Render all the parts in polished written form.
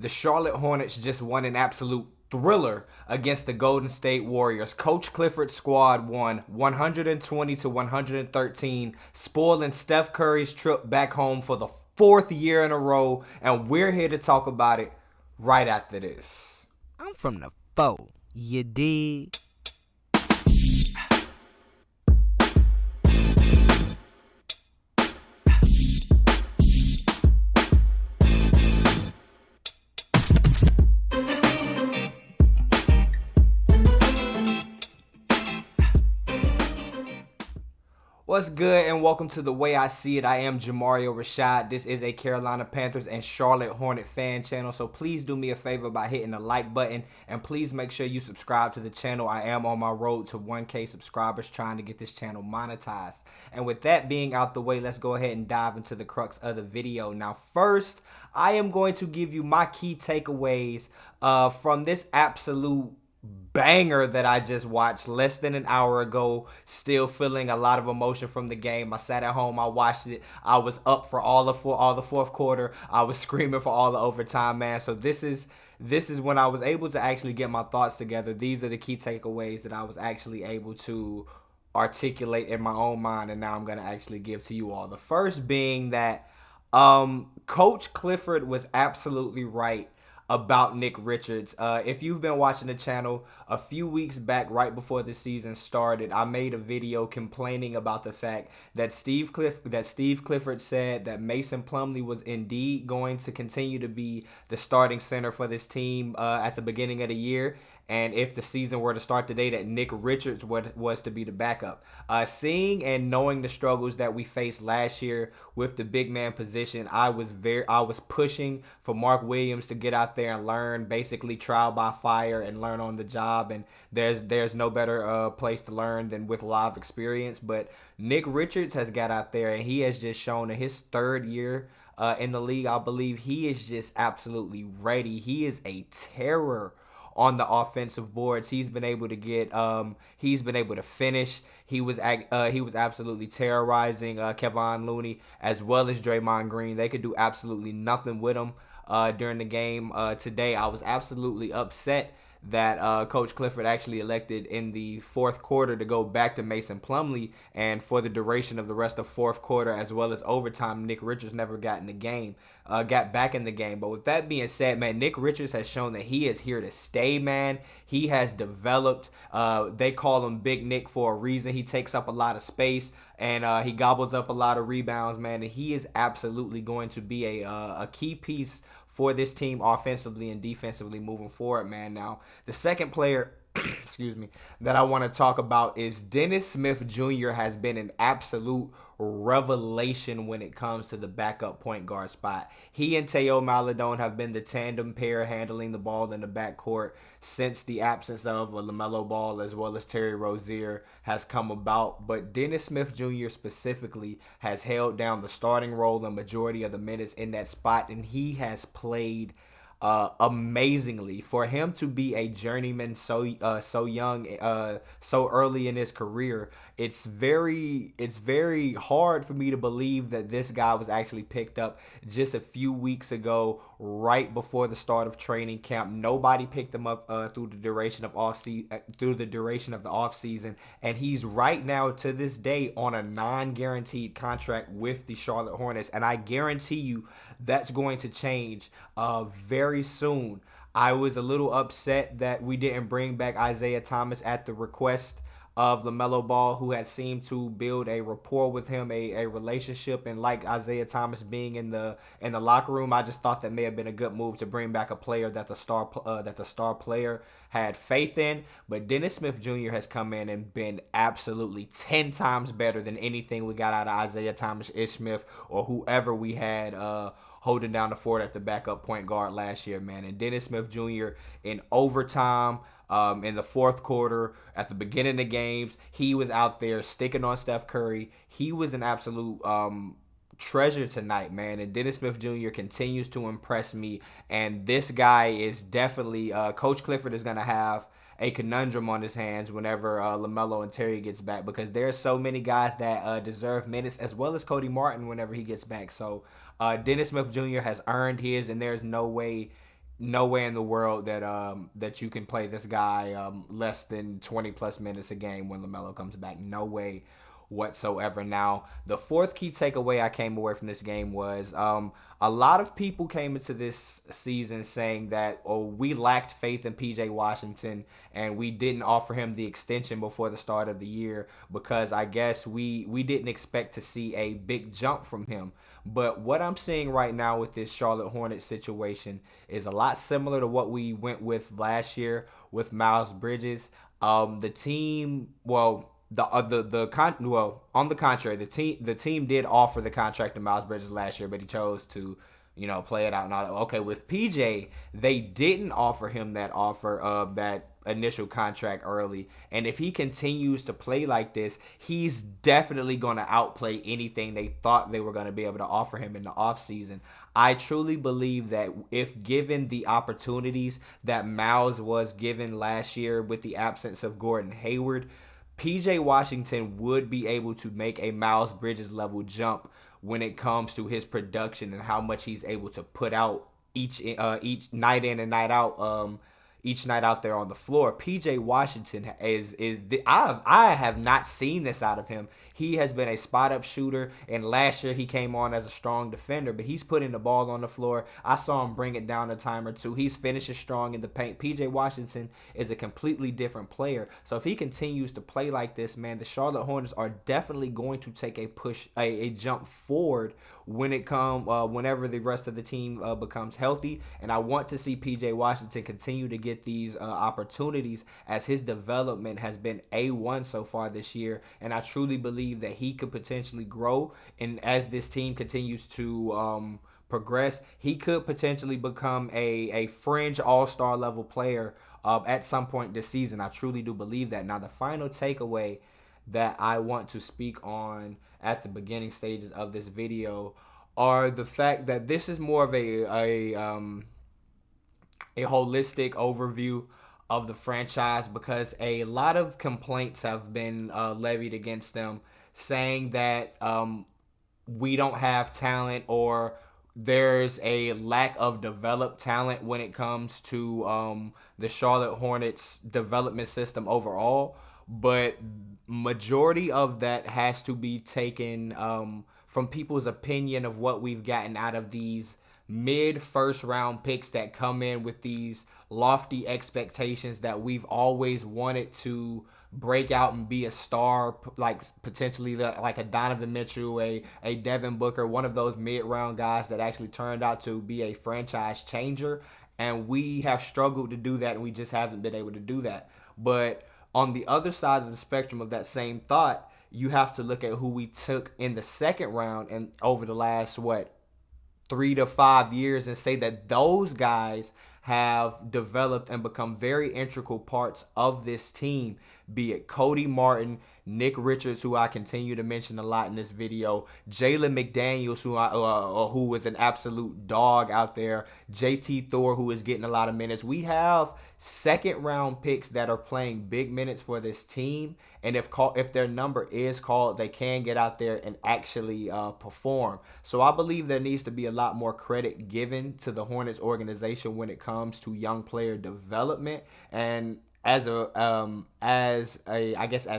The Charlotte Hornets just won an absolute thriller against the Golden State Warriors. Coach Clifford's squad won 120 to 113, spoiling Steph Curry's trip back home for the fourth year in a row, and we're here to talk about it right after this. I'm from the foe. You dig? What's good, and welcome to The Way I See It. I am Jamario Rashad. This is a Carolina Panthers and Charlotte Hornet fan channel, so please do me a favor by hitting the like button, and please make sure you subscribe to the channel. I am on my road to 1K subscribers, trying to get this channel monetized. And with that being out the way, let's go ahead and dive into the crux of the video. Now, first, I am going to give you my key takeaways from this absolute banger that I just watched less than an hour ago. Still feeling a lot of emotion from the game. I sat at home, I watched it. I was up for all the fourth quarter. I was screaming for all the overtime, man. So this is when I was able to actually get my thoughts together. These are the key takeaways that I was actually able to articulate in my own mind, and now I'm going to actually give to you all. The first being that Coach Clifford was absolutely right about Nick Richards. If you've been watching the channel, a few weeks back, right before the season started, I made a video complaining about the fact that Steve Clifford said that Mason Plumlee was indeed going to continue to be the starting center for this team at the beginning of the year. And if the season were to start today, that Nick Richards was to be the backup. Seeing and knowing the struggles that we faced last year with the big man position, I was pushing for Mark Williams to get out there and learn, basically trial by fire and learn on the job. And there's no better place to learn than with live experience. But Nick Richards has got out there, and he has just shown in his third year in the league, I believe he is just absolutely ready. He is a terror on the offensive boards. He's been able to finish. He was absolutely terrorizing Kevon Looney as well as Draymond Green. They could do absolutely nothing with him during the game today. I was absolutely upset that Coach Clifford actually elected in the fourth quarter to go back to Mason Plumlee, and for the duration of the rest of fourth quarter as well as overtime, Nick Richards never got back in the game. But with that being said, man, Nick Richards has shown that he is here to stay, man. He has developed. They call him Big Nick for a reason. He takes up a lot of space, and he gobbles up a lot of rebounds, man. And he is absolutely going to be a key piece for this team offensively and defensively moving forward, man. Now, the second player excuse me, that I want to talk about is Dennis Smith Jr. has been an absolute revelation when it comes to the backup point guard spot. He and Teo Maladon have been the tandem pair handling the ball in the backcourt since the absence of a LaMelo Ball as well as Terry Rozier has come about. But Dennis Smith Jr. specifically has held down the starting role the majority of the minutes in that spot, and he has played amazingly. For him to be a journeyman so young, so early in his career, it's very hard for me to believe that this guy was actually picked up just a few weeks ago, right before the start of training camp. Nobody picked him up through the duration of the off season, and he's right now to this day on a non-guaranteed contract with the Charlotte Hornets, and I guarantee you that's going to change very soon. I was a little upset that we didn't bring back Isaiah Thomas at the request of LaMelo Ball, who had seemed to build a rapport with him, a relationship, and like Isaiah Thomas being in the locker room, I just thought that may have been a good move to bring back a player that the star player had faith in. But Dennis Smith Jr. has come in and been absolutely 10 times better than anything we got out of Isaiah Thomas, Ish Smith, or whoever we had holding down the fort at the backup point guard last year, man. And Dennis Smith Jr. in overtime, in the fourth quarter, at the beginning of the games, he was out there sticking on Steph Curry. He was an absolute treasure tonight, man. And Dennis Smith Jr. continues to impress me. And this guy is definitely, Coach Clifford is going to have a conundrum on his hands whenever LaMelo and Terry gets back, because there's so many guys that deserve minutes, as well as Cody Martin whenever he gets back. So Dennis Smith Jr. has earned his, and there's no way no way in the world that that you can play this guy less than 20 plus minutes a game when LaMelo comes back. No way whatsoever. Now, the fourth key takeaway I came away from this game was a lot of people came into this season saying that, oh, we lacked faith in PJ Washington and we didn't offer him the extension before the start of the year because I guess we didn't expect to see a big jump from him. But what I'm seeing right now with this Charlotte Hornets situation is a lot similar to what we went with last year with Miles Bridges. The team, well, on the contrary, the team did offer the contract to Miles Bridges last year, but he chose to, play it out and all that. Okay, with PJ, they didn't offer him that offer of that initial contract early, and if he continues to play like this, he's definitely going to outplay anything they thought they were going to be able to offer him in the offseason. I truly believe that if given the opportunities that Miles was given last year with the absence of Gordon Hayward, PJ Washington would be able to make a Miles Bridges level jump when it comes to his production and how much he's able to put out each night in and night out. Each night out there on the floor, PJ Washington I have not seen this out of him. He has been a spot up shooter, and last year he came on as a strong defender, but he's putting the ball on the floor. I saw him bring it down a time or two. He's finishing strong in the paint. PJ Washington is a completely different player. So if he continues to play like this, man, the Charlotte Hornets are definitely going to take a jump forward whenever the rest of the team becomes healthy. And I want to see PJ Washington continue to get these opportunities as his development has been A1 so far this year. And I truly believe that he could potentially grow. And as this team continues to progress, he could potentially become a fringe all-star level player at some point this season. I truly do believe that. Now, the final takeaway that I want to speak on at the beginning stages of this video are the fact that this is more of a holistic overview of the franchise because a lot of complaints have been levied against them saying that we don't have talent or there's a lack of developed talent when it comes to the Charlotte Hornets development system overall. But majority of that has to be taken from people's opinion of what we've gotten out of these mid first round picks that come in with these lofty expectations that we've always wanted to break out and be a star, like potentially like a Donovan Mitchell, a Devin Booker, one of those mid round guys that actually turned out to be a franchise changer. And we have struggled to do that, and we just haven't been able to do that. But on the other side of the spectrum of that same thought, you have to look at who we took in the second round and over the last 3 to 5 years and say that those guys have developed and become very integral parts of this team, be it Cody Martin, Nick Richards, who I continue to mention a lot in this video, Jalen McDaniels, who was an absolute dog out there, JT Thor, who is getting a lot of minutes. We have second round picks that are playing big minutes for this team, and if their number is called, they can get out there and actually perform. So I believe there needs to be a lot more credit given to the Hornets organization when it comes to young player development. And as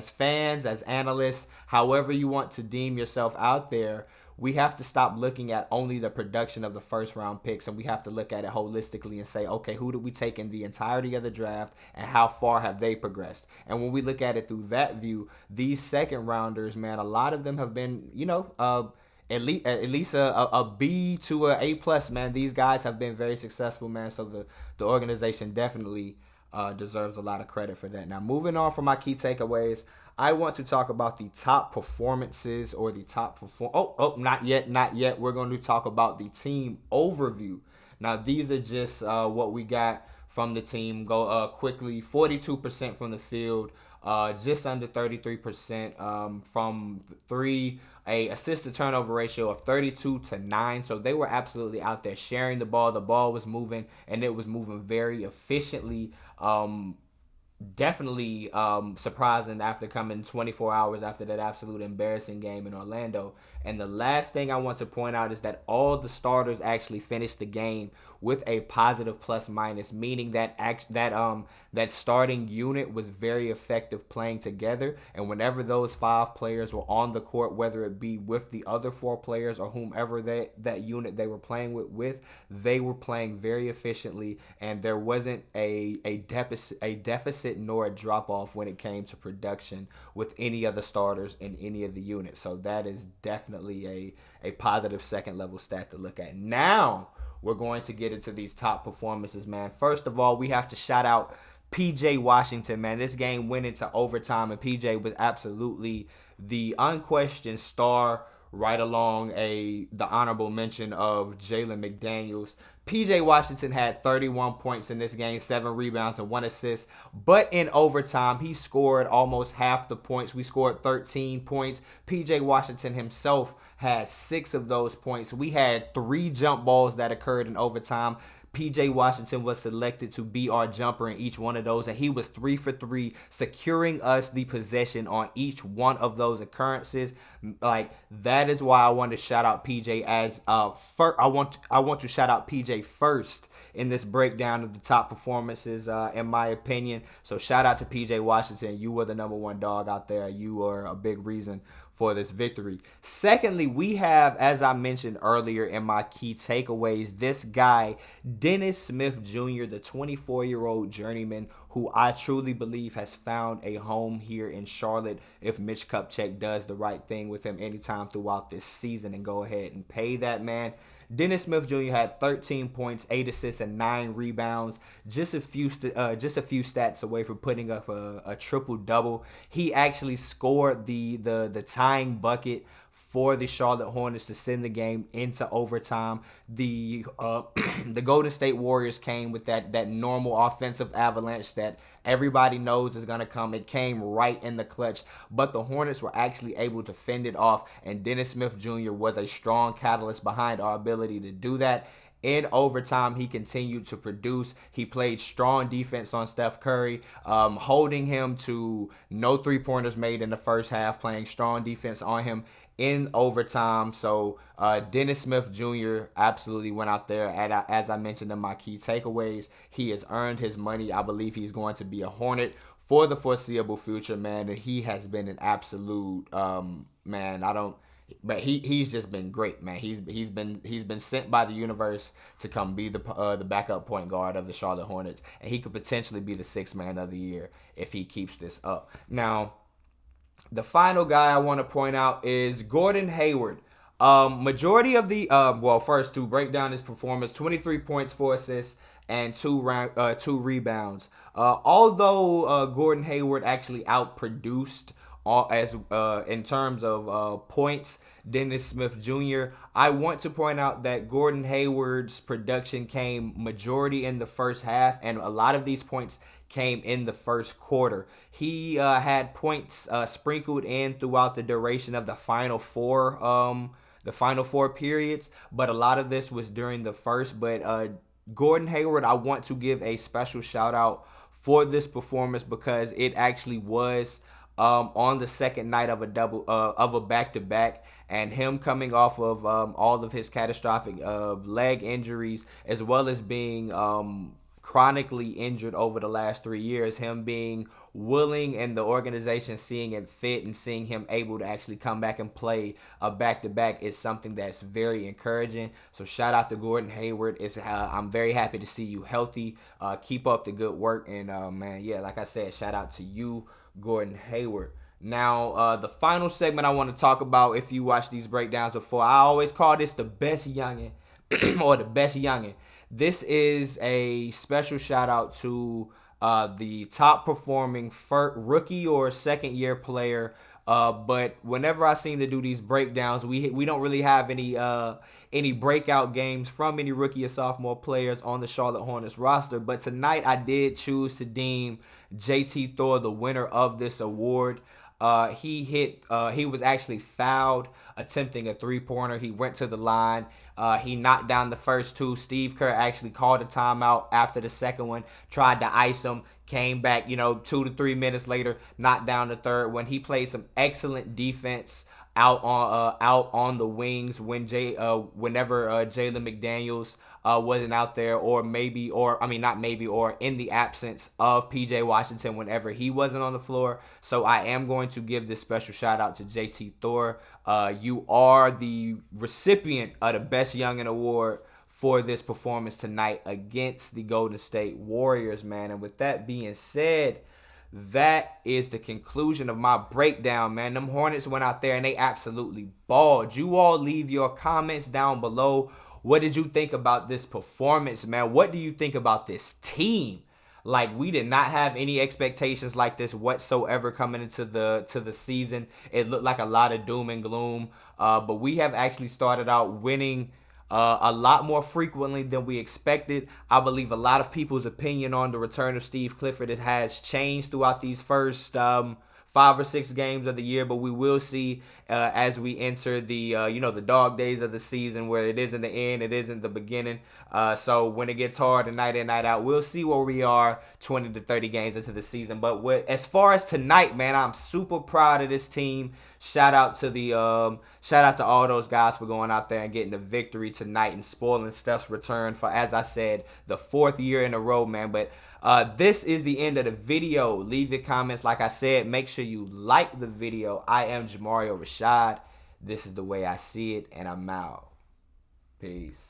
fans, as analysts, however you want to deem yourself out there, we have to stop looking at only the production of the first round picks, and we have to look at it holistically and say, okay, who did we take in the entirety of the draft and how far have they progressed? And when we look at it through that view, these second rounders, man, a lot of them have been, at least a B to a A plus, man. These guys have been very successful, man. So the organization definitely deserves a lot of credit for that. Now, moving on from my key takeaways, I want to talk about the top performances or the top not yet. We're going to talk about the team overview. Now, these are just what we got from the team. Go quickly. 42% from the field, just under 33% from three. A assist to turnover ratio of 32-9. So they were absolutely out there sharing the ball. The ball was moving, and it was moving very efficiently. Definitely surprising after coming 24 hours after that absolute embarrassing game in Orlando. And the last thing I want to point out is that all the starters actually finished the game with a positive plus minus, meaning that that starting unit was very effective playing together. And whenever those five players were on the court, whether it be with the other four players or whomever that unit they were playing with, they were playing very efficiently, and there wasn't a deficit nor a drop off when it came to production with any of the starters in any of the units. So that is definitely a positive second level stat to look at. Now we're going to get into these top performances, man. First of all, we have to shout out PJ Washington, man. This game went into overtime, and PJ was absolutely the unquestioned star, right along the honorable mention of Jalen McDaniels. PJ Washington had 31 points in this game, 7 rebounds and 1 assist. But in overtime, he scored almost half the points. We scored 13 points. PJ Washington himself had 6 of those points. We had 3 jump balls that occurred in overtime. PJ Washington was selected to be our jumper in each one of those, and he was 3 for 3, securing us the possession on each one of those occurrences. Like, that is why I want to shout out PJ as first. I want to shout out PJ first in this breakdown of the top performances, in my opinion. So shout out to PJ Washington. You were the number one dog out there. You are a big reason for this victory. Secondly, we have, as I mentioned earlier in my key takeaways, this guy, Dennis Smith Jr., the 24-year-old journeyman, who I truly believe has found a home here in Charlotte if Mitch Kupchak does the right thing with him anytime throughout this season and go ahead and pay that man. Dennis Smith Jr. had 13 points, 8 assists, and 9 rebounds. Just a few stats away from putting up a triple double. He actually scored the tying bucket for the Charlotte Hornets to send the game into overtime. The the Golden State Warriors came with that normal offensive avalanche that everybody knows is going to come. It came right in the clutch, but the Hornets were actually able to fend it off, and Dennis Smith Jr. was a strong catalyst behind our ability to do that. In overtime, he continued to produce. He played strong defense on Steph Curry, holding him to no three-pointers made in the first half, playing strong defense on him in overtime. So Dennis Smith Jr. absolutely went out there, and as I mentioned in my key takeaways, he has earned his money. I believe he's going to be a Hornet for the foreseeable future, man. And he has been an absolute man. But he's just been great, man. He's been sent by the universe to come be the backup point guard of the Charlotte Hornets, and he could potentially be the sixth man of the year if he keeps this up. Now, the final guy I want to point out is Gordon Hayward. Majority of the first to break down his performance: 23 points, 4 assists, and 2 rebounds. Although Gordon Hayward actually outproduced in terms of points Dennis Smith Jr., I want to point out that Gordon Hayward's production came majority in the first half, and a lot of these points came in the first quarter. He had points sprinkled in throughout the duration of the final four periods, but a lot of this was during the first. But Gordon Hayward, I want to give a special shout out for this performance because it actually was on the second night of a back-to-back, and him coming off of all of his catastrophic leg injuries, as well as being chronically injured over the last 3 years, him being willing and the organization seeing it fit and seeing him able to actually come back and play a back-to-back is something that's very encouraging. So shout out to Gordon Hayward. I'm very happy to see you healthy. Keep up the good work, and man, yeah, like I said, shout out to you, Gordon Hayward. Now, the final segment I want to talk about, if you watch these breakdowns before, I always call this the best youngin' or the best youngin'. This is a special shout out to the top performing rookie or second year player. But whenever I seem to do these breakdowns, we don't really have any breakout games from any rookie or sophomore players on the Charlotte Hornets roster. But tonight I did choose to deem JT Thor the winner of this award. He was actually fouled attempting a three-pointer. He went to the line. He knocked down the first two. Steve Kerr actually called a timeout after the second one, tried to ice him, came back, 2 to 3 minutes later, knocked down the third one. He played some excellent defense out on the wings whenever Jalen McDaniels wasn't out there, or in the absence of PJ Washington whenever he wasn't on the floor. So I am going to give this special shout out to JT Thor. You are the recipient of the Best Youngin Award for this performance tonight against the Golden State Warriors, man. And with that being said, that is the conclusion of my breakdown, man. Them Hornets went out there and they absolutely balled. You all leave your comments down below. What did you think about this performance, man? What do you think about this team? Like, we did not have any expectations like this whatsoever coming into the season. It looked like a lot of doom and gloom, but we have actually started out winning a lot more frequently than we expected. I believe a lot of people's opinion on the return of Steve Clifford has changed throughout these first 5 or 6 games of the year, but we will see as we enter the the dog days of the season, where it isn't the end, it isn't the beginning. So when it gets hard and night in, night out, we'll see where we are 20 to 30 games into the season. But as far as tonight, man, I'm super proud of this team. Shout out to all those guys for going out there and getting the victory tonight and spoiling Steph's return for, as I said, the 4th year in a row, man. But this is the end of the video. Leave your comments. Like I said, make sure you like the video. I am Jamario Rashad. This is the way I see it, and I'm out. Peace.